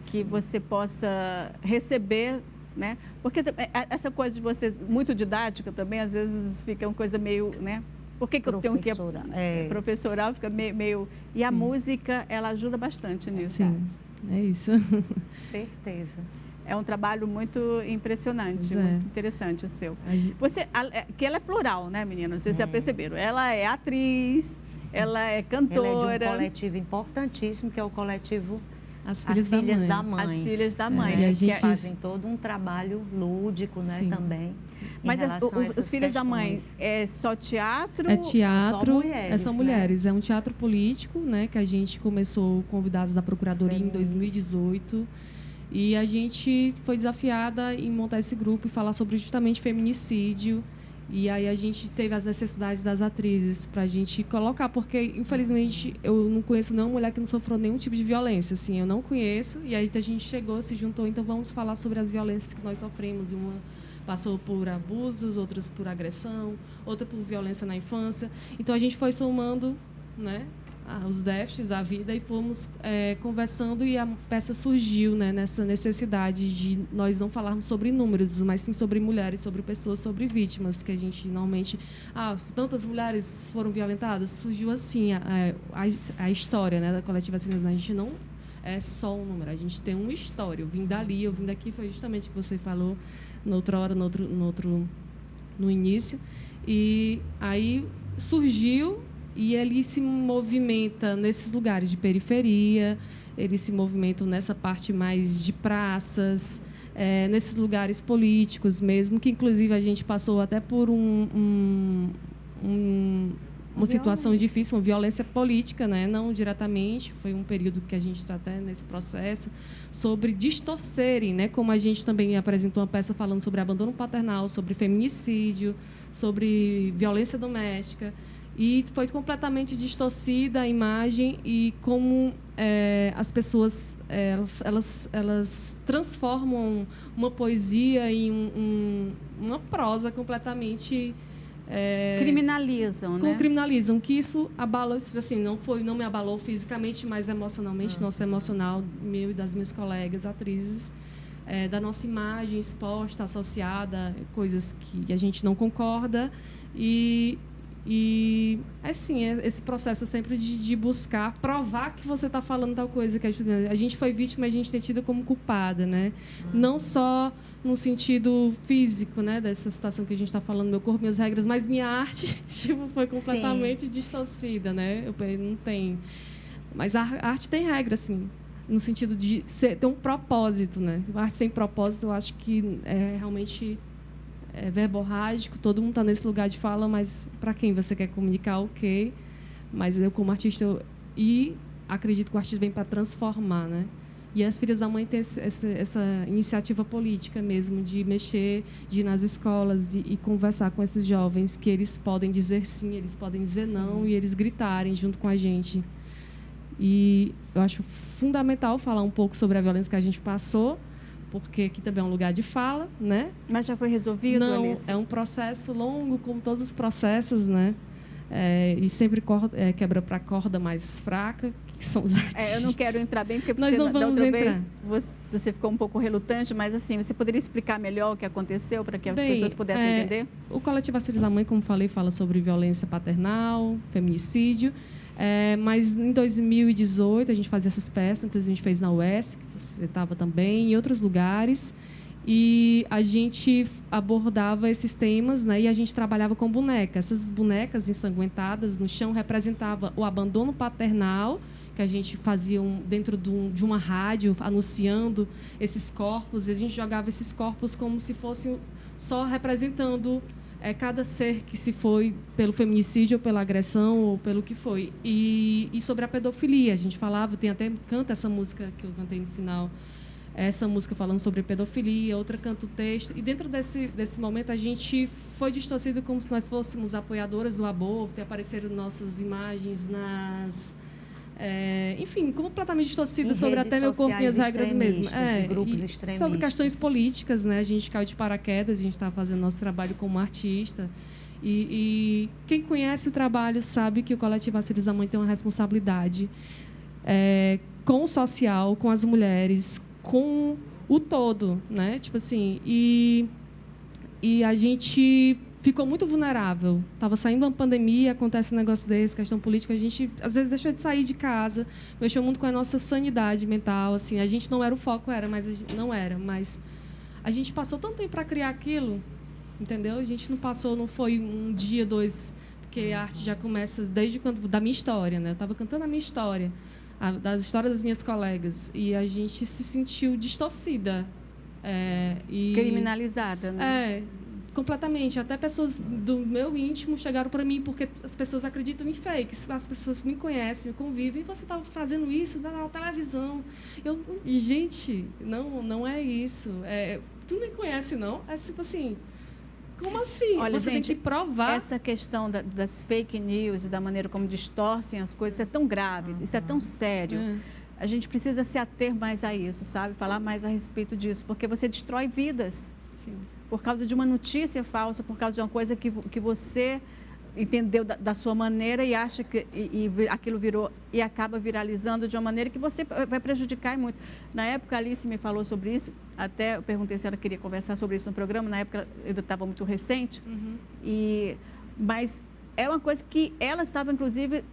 que você possa receber, né? Porque essa coisa de você muito didática também, às vezes fica uma coisa meio, né? Por que eu tenho que professoral fica meio e a música, ela ajuda bastante nisso. Sim, é isso. Certeza. É um trabalho muito impressionante, muito interessante o seu. Que ela é plural, né, meninas? Vocês já perceberam? Ela é atriz, ela é cantora. Ela é de um coletivo importantíssimo, que é o coletivo As Filhas da Mãe. As Filhas da Mãe. E a gente fazem todo um trabalho lúdico, né, também. Mas os Filhos da Mãe é só teatro? É teatro, são mulheres. Né? É um teatro político, né, que a gente começou convidados da Procuradoria em 2018. E a gente foi desafiada em montar esse grupo e falar sobre justamente feminicídio E aí a gente teve as necessidades das atrizes para a gente colocar, porque, infelizmente, eu não conheço nenhuma mulher que não sofreu nenhum tipo de violência, assim, eu não conheço. E aí a gente chegou, se juntou, então vamos falar sobre as violências que nós sofremos. E uma passou por abusos, outras por agressão, outra por violência na infância. Então a gente foi somando, né, os déficits da vida e fomos conversando, e a peça surgiu, né, nessa necessidade de nós não falarmos sobre números, mas sim sobre mulheres, sobre pessoas, sobre vítimas, que a gente normalmente... tantas mulheres foram violentadas. Surgiu assim a história, né, da Coletiva Feminina. A gente não é só um número, a gente tem uma história. Eu vim dali, eu vim daqui, foi justamente o que você falou na outra hora, no início. E aí surgiu... E ele se movimenta nesses lugares de periferia, ele se movimenta nessa parte mais de praças, nesses lugares políticos mesmo, que inclusive a gente passou até por uma situação difícil, uma violência política, né? Não diretamente, foi um período que a gente está até nesse processo, sobre distorcerem, né? Como a gente também apresentou uma peça falando sobre abandono paternal, sobre feminicídio, sobre violência doméstica. E foi completamente distorcida a imagem, e como as pessoas elas transformam uma poesia em uma prosa completamente... criminalizam, né? Criminalizam, que isso abala, assim, não me abalou fisicamente, mas emocionalmente, nosso emocional, meu e das minhas colegas atrizes, da nossa imagem exposta, associada, coisas que a gente não concorda. E assim, esse processo sempre de buscar provar que você está falando tal coisa, que a gente foi vítima, a gente tem tido como culpada, né? Não só no sentido físico, né, dessa situação que a gente está falando, meu corpo, minhas regras, mas minha arte foi completamente distorcida, né? Não tem, mas a arte tem regra, assim, no sentido de ter um propósito, né? A arte sem propósito, eu acho que realmente verborrágico, todo mundo está nesse lugar de fala, mas para quem você quer comunicar, ok. Mas eu, como artista, e acredito que o artista vem para transformar, né? E as Filhas da Mãe têm essa iniciativa política mesmo, de mexer, de ir nas escolas e conversar com esses jovens, que eles podem dizer sim, eles podem dizer não, e eles gritarem junto com a gente. E eu acho fundamental falar um pouco sobre a violência que a gente passou, porque aqui também é um lugar de fala, né? Mas já foi resolvido, Não, Alice? é um processo longo, como todos os processos, né? E sempre quebra para a corda mais fraca, que são os artistas. Eu não quero entrar bem, porque Nós não da vamos outra entrar. vez você ficou um pouco relutante, mas assim, você poderia explicar melhor o que aconteceu para que as pessoas pudessem entender? O Coletivo As Filhas da Mãe, como falei, fala sobre violência paternal, feminicídio. Mas em 2018 a gente fazia essas peças, inclusive a gente fez na UES, que você estava também, em outros lugares, e a gente abordava esses temas, né, e a gente trabalhava com bonecas. Essas bonecas ensanguentadas no chão representavam o abandono paternal, que a gente fazia dentro de uma rádio, anunciando esses corpos, e a gente jogava esses corpos como se fossem só representando cada ser que se foi pelo feminicídio, ou pela agressão, ou pelo que foi. E sobre a pedofilia, a gente falava, canta essa música que eu cantei no final, essa música falando sobre pedofilia, outra canta o texto. E dentro desse momento a gente foi distorcido como se nós fôssemos apoiadoras do aborto, e apareceram nossas imagens enfim, completamente distorcidas sobre até meu corpo e minhas regras mesmo. De grupos extremistas. Sobre questões políticas, né? A gente caiu de paraquedas, a gente estava fazendo nosso trabalho como artista. E quem conhece o trabalho sabe que o Coletivo As Filhas da Mãe tem uma responsabilidade com o social, com as mulheres, com o todo, né? Tipo assim, e a gente ficou muito vulnerável. Estava saindo uma pandemia, acontece um negócio desse, questão política, a gente às vezes deixou de sair de casa, mexeu muito com a nossa sanidade mental, assim, a gente não era o foco, mas a gente passou tanto tempo para criar aquilo, entendeu? A gente não foi um dia, dois, porque a arte já começa desde quando, da minha história, né? Eu estava cantando a minha história, das histórias das minhas colegas, e a gente se sentiu distorcida. Criminalizada, né? Completamente. Até pessoas do meu íntimo chegaram para mim, porque as pessoas acreditam em fakes. As pessoas me conhecem, me convivem. E você estava fazendo isso na televisão. Gente, não é isso. Tu me conhece, não? É tipo assim, Como assim? Olha, você gente, tem que provar. Essa questão das fake news e da maneira como distorcem as coisas, isso é tão grave, isso é tão sério. A gente precisa se ater mais a isso, sabe? Falar mais a respeito disso, porque você destrói vidas. Sim. Por causa de uma notícia falsa, por causa de uma coisa que você entendeu da sua maneira e acha que aquilo virou e acaba viralizando de uma maneira que você vai prejudicar muito. Na época, a Alice me falou sobre isso, até eu perguntei se ela queria conversar sobre isso no programa, na época ainda estava muito recente, mas é uma coisa que ela estava, inclusive,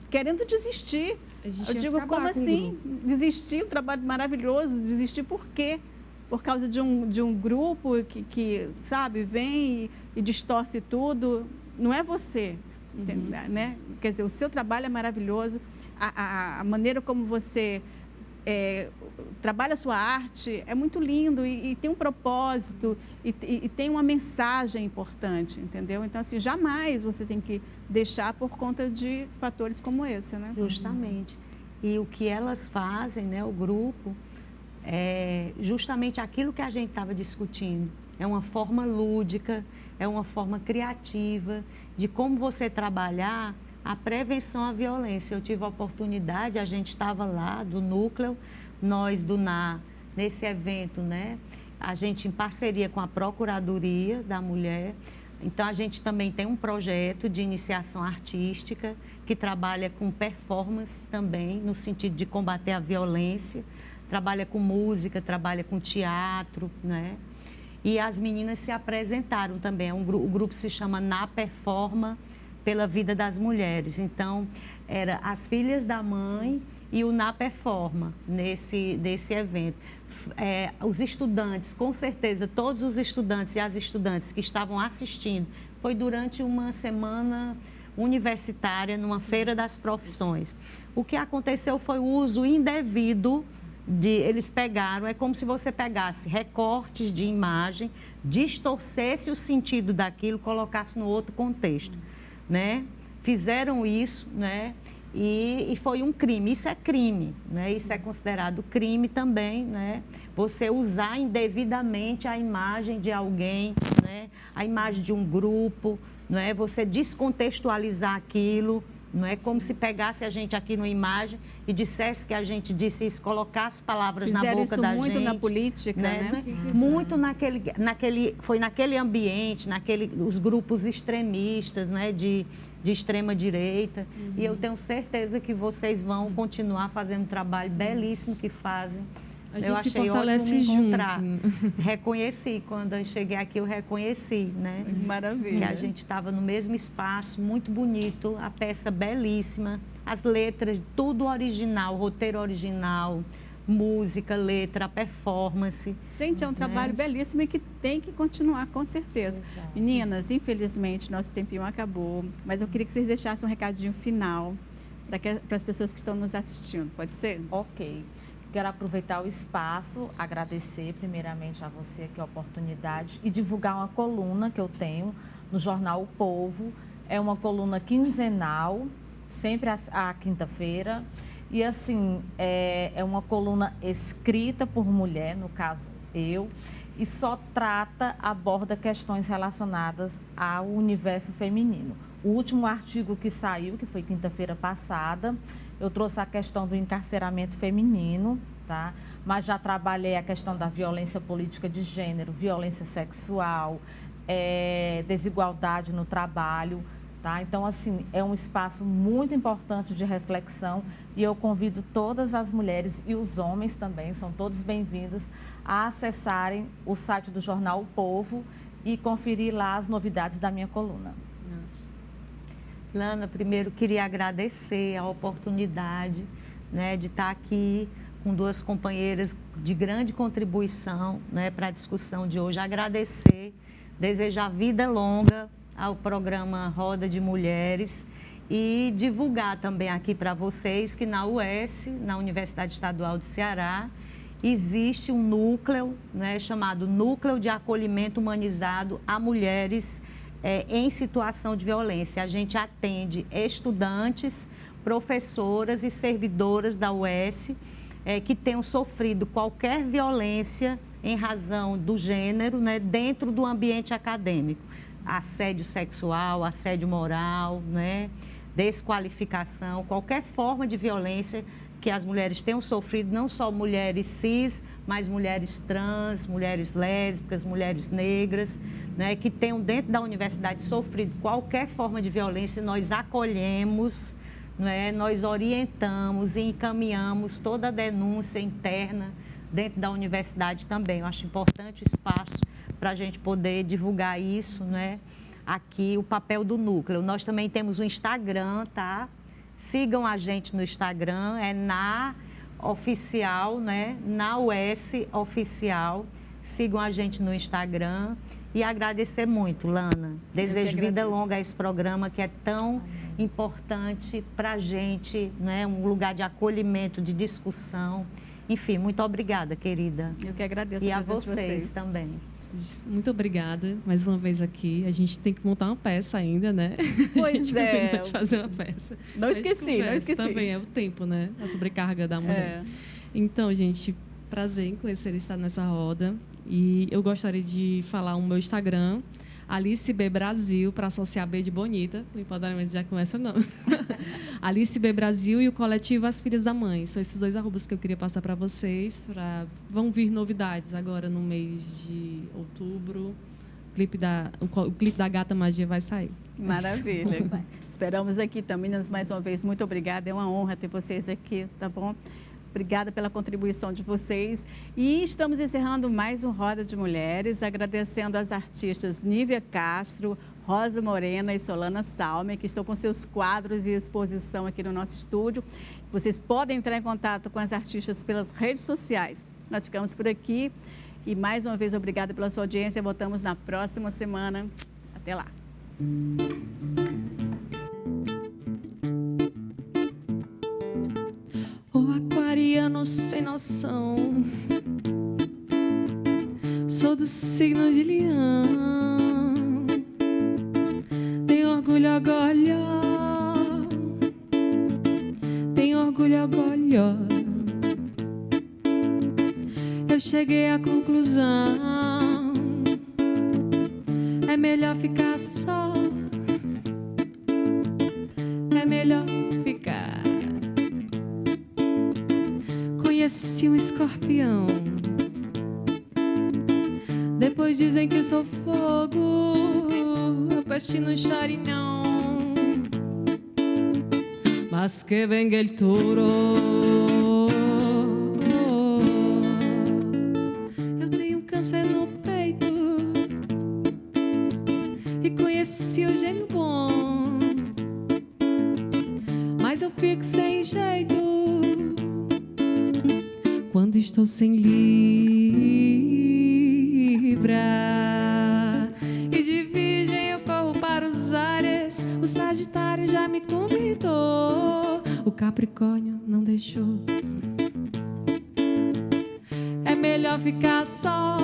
querendo desistir. Eu digo, como assim? Desistir, um trabalho maravilhoso, desistir por quê? Por causa de um grupo que sabe, vem e distorce tudo. Não é você, né? Quer dizer, o seu trabalho é maravilhoso, a maneira como você trabalha a sua arte é muito lindo e tem um propósito e tem uma mensagem importante, entendeu? Então, assim, jamais você tem que deixar por conta de fatores como esse, né? Justamente. E o que elas fazem, né, o grupo, é justamente aquilo que a gente estava discutindo. É uma forma lúdica, é uma forma criativa de como você trabalhar a prevenção à violência. Eu tive a oportunidade, a gente estava lá do núcleo, nós do NAR, nesse evento, né? A gente em parceria com a Procuradoria da Mulher. Então, a gente também tem um projeto de iniciação artística que trabalha com performance também, no sentido de combater a violência. Trabalha com música, trabalha com teatro, né? E as meninas se apresentaram também. O grupo se chama Na Performa pela Vida das Mulheres. Então, era as filhas da mãe e o Na Performa desse evento. Os estudantes, com certeza, todos os estudantes e as estudantes que estavam assistindo, foi durante uma semana universitária, numa feira das profissões. O que aconteceu foi o uso indevido eles pegaram, é como se você pegasse recortes de imagem, distorcesse o sentido daquilo, colocasse no outro contexto, né? Fizeram isso, né? E foi um crime. Isso é crime, né? Isso é considerado crime também, né? Você usar indevidamente a imagem de alguém, né? A imagem de um grupo, né? Você descontextualizar aquilo. Não é como se pegasse a gente aqui numa imagem e dissesse que a gente disse isso, colocasse palavras na boca da gente. Fizeram isso muito na política, né? Muito foi naquele ambiente, os grupos extremistas, né, de extrema direita. E eu tenho certeza que vocês vão continuar fazendo um trabalho belíssimo que fazem. A gente eu se achei fortalece ótimo me encontrar. junto. Reconheci, quando eu cheguei aqui, eu reconheci, né? Maravilha. Que a gente estava no mesmo espaço, muito bonito, a peça belíssima, as letras, tudo original, roteiro original, música, letra, performance. Gente, é um trabalho belíssimo e que tem que continuar, com certeza. Legal. Meninas, infelizmente, nosso tempinho acabou, mas eu queria que vocês deixassem um recadinho final para as pessoas que estão nos assistindo. Pode ser? Ok. Quero aproveitar o espaço, agradecer primeiramente a você aqui a oportunidade e divulgar uma coluna que eu tenho no jornal O Povo. É uma coluna quinzenal, sempre à quinta-feira. E assim, é uma coluna escrita por mulher, no caso eu, e só aborda questões relacionadas ao universo feminino. O último artigo que saiu, que foi quinta-feira passada, eu trouxe a questão do encarceramento feminino, tá? Mas já trabalhei a questão da violência política de gênero, violência sexual, desigualdade no trabalho, tá? Então, assim, é um espaço muito importante de reflexão e eu convido todas as mulheres e os homens também, são todos bem-vindos, a acessarem o site do jornal O Povo e conferir lá as novidades da minha coluna. Lana, primeiro queria agradecer a oportunidade, né, de estar aqui com duas companheiras de grande contribuição, né, para a discussão de hoje. Agradecer, desejar vida longa ao programa Roda de Mulheres e divulgar também aqui para vocês que na UES, na Universidade Estadual do Ceará, existe um núcleo, né, chamado Núcleo de Acolhimento Humanizado a Mulheres em situação de violência. A gente atende estudantes, professoras e servidoras da UES que tenham sofrido qualquer violência em razão do gênero, né, dentro do ambiente acadêmico. Assédio sexual, assédio moral, né, desqualificação, qualquer forma de violência que as mulheres tenham sofrido, não só mulheres cis, mas mulheres trans, mulheres lésbicas, mulheres negras, né, que tenham dentro da universidade sofrido qualquer forma de violência, nós acolhemos, né, nós orientamos e encaminhamos toda a denúncia interna dentro da universidade também. Eu acho importante o espaço para a gente poder divulgar isso, né, aqui, o papel do núcleo. Nós também temos o Instagram, tá? Sigam a gente no Instagram, é na oficial, né? Na US oficial. Sigam a gente no Instagram e agradecer muito, Lana. Desejo vida longa a esse programa que é tão importante para a gente, né? Um lugar de acolhimento, de discussão. Enfim, muito obrigada, querida. Eu que agradeço e a a vocês também. Muito obrigada mais uma vez aqui. A gente tem que montar uma peça ainda, né? Pois a gente é. de fazer uma peça. Não esqueci. Também é o tempo, né? A sobrecarga da mulher. Então, gente, prazer em conhecer e estar nessa roda. E eu gostaria de falar o meu Instagram, Alice B Brasil, para associar B de bonita. O empoderamento já começa, não. Alice B Brasil e o coletivo As Filhas da Mãe. São esses 2 arrobas que eu queria passar para vocês. Vão vir novidades agora no mês de outubro. O clipe da Gata Magia vai sair. Maravilha. Esperamos aqui também, mais uma vez, muito obrigada. É uma honra ter vocês aqui, tá bom? Obrigada pela contribuição de vocês. E estamos encerrando mais um Roda de Mulheres, agradecendo às artistas Nívia Castro, Rosa Morena e Solana Salme, que estão com seus quadros e exposição aqui no nosso estúdio. Vocês podem entrar em contato com as artistas pelas redes sociais. Nós ficamos por aqui e mais uma vez obrigada pela sua audiência. Voltamos na próxima semana. Até lá. O aquariano sem noção, sou do signo de Leão, tenho orgulho agora, tenho orgulho agora. Eu cheguei à conclusão, é melhor ficar só, é melhor ficar. Conheci um escorpião, depois dizem que sou fogo, eu peixe não chore não, mas que venga el toro. Eu tenho câncer no peito e conheci o gêmeo bom, mas eu fico sem jeito quando estou sem Libra. E de Virgem eu corro para os Áries, o Sagitário já me convidou, o Capricórnio não deixou. É melhor ficar só,